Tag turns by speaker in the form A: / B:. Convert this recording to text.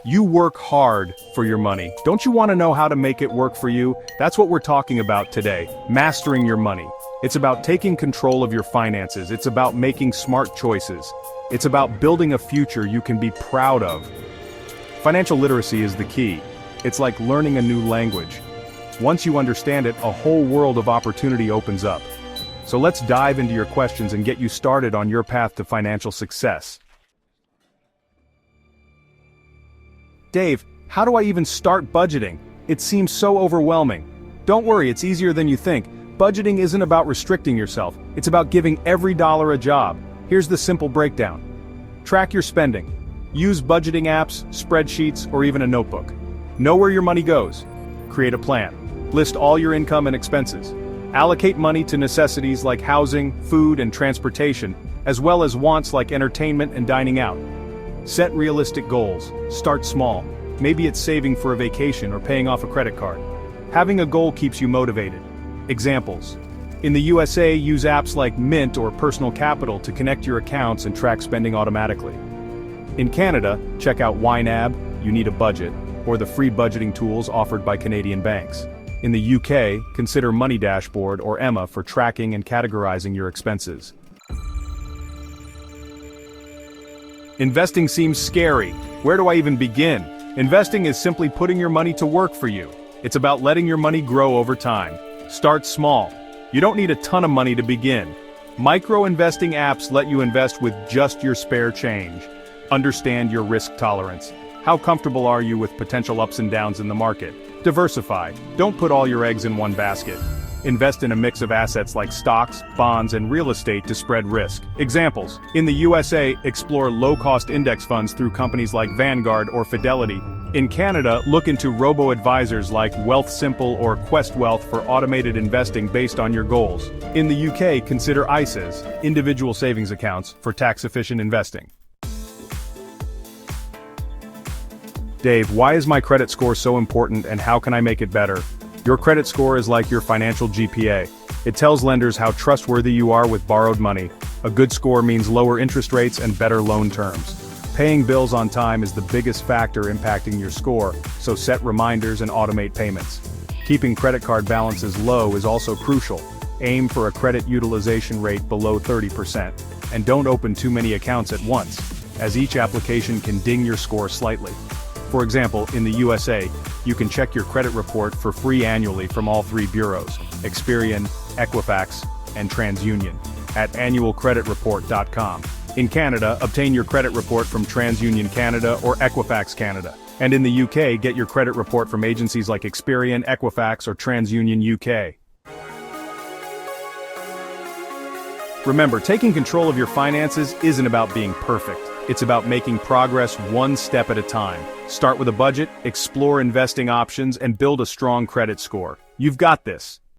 A: You work hard for your money. Don't you want to know how to make it work for you? That's what we're talking about today, mastering your money. It's about taking control of your finances. It's about making smart choices. It's about building a future you can be proud of. Financial literacy is the key. It's like learning a new language. Once you understand it, a whole world of opportunity opens up. So let's dive into your questions and get you started on your path to financial success. Dave, how do I even start budgeting? It seems so overwhelming. Don't worry, it's easier than you think. Budgeting isn't about restricting yourself, it's about giving every dollar a job. Here's the simple breakdown. Track your spending. Use budgeting apps, spreadsheets, or even a notebook. Know where your money goes. Create a plan. List all your income and expenses. Allocate money to necessities like housing, food, and transportation, as well as wants like entertainment and dining out. Set realistic goals. Start small. Maybe it's saving for a vacation or paying off a credit card. Having a goal keeps you motivated. Examples. In the USA, use apps like Mint or Personal Capital to connect your accounts and track spending automatically. In Canada, check out YNAB, You Need a Budget, or the free budgeting tools offered by Canadian banks. In the UK, consider Money Dashboard or Emma for tracking and categorizing your expenses. Investing seems scary. Where do I even begin? Investing is simply putting your money to work for you. It's about letting your money grow over time. Start small. You don't need a ton of money to begin. Micro-investing apps let you invest with just your spare change. Understand your risk tolerance. How comfortable are you with potential ups and downs in the market? Diversify. Don't put all your eggs in one basket. Invest in a mix of assets like stocks, bonds, and real estate to spread risk. Examples. In the USA, explore low-cost index funds through companies like Vanguard or Fidelity. In Canada, look into robo-advisors like Wealthsimple or Quest Wealth for automated investing based on your goals. In the UK, consider ISAs, individual savings accounts, for tax-efficient investing. Dave, why is my credit score so important and how can I make it better? Your credit score is like your financial GPA. It tells lenders how trustworthy you are with borrowed money. A good score means lower interest rates and better loan terms. Paying bills on time is the biggest factor impacting your score, so set reminders and automate payments. Keeping credit card balances low is also crucial. Aim for a credit utilization rate below 30%. And don't open too many accounts at once, as each application can ding your score slightly. For example, in the USA, you can check your credit report for free annually from all three bureaus, Experian, Equifax, and TransUnion, at annualcreditreport.com. In Canada, obtain your credit report from TransUnion Canada or Equifax Canada. And in the UK, get your credit report from agencies like Experian, Equifax, or TransUnion UK. Remember, taking control of your finances isn't about being perfect. It's about making progress one step at a time. Start with a budget, explore investing options, and build a strong credit score. You've got this.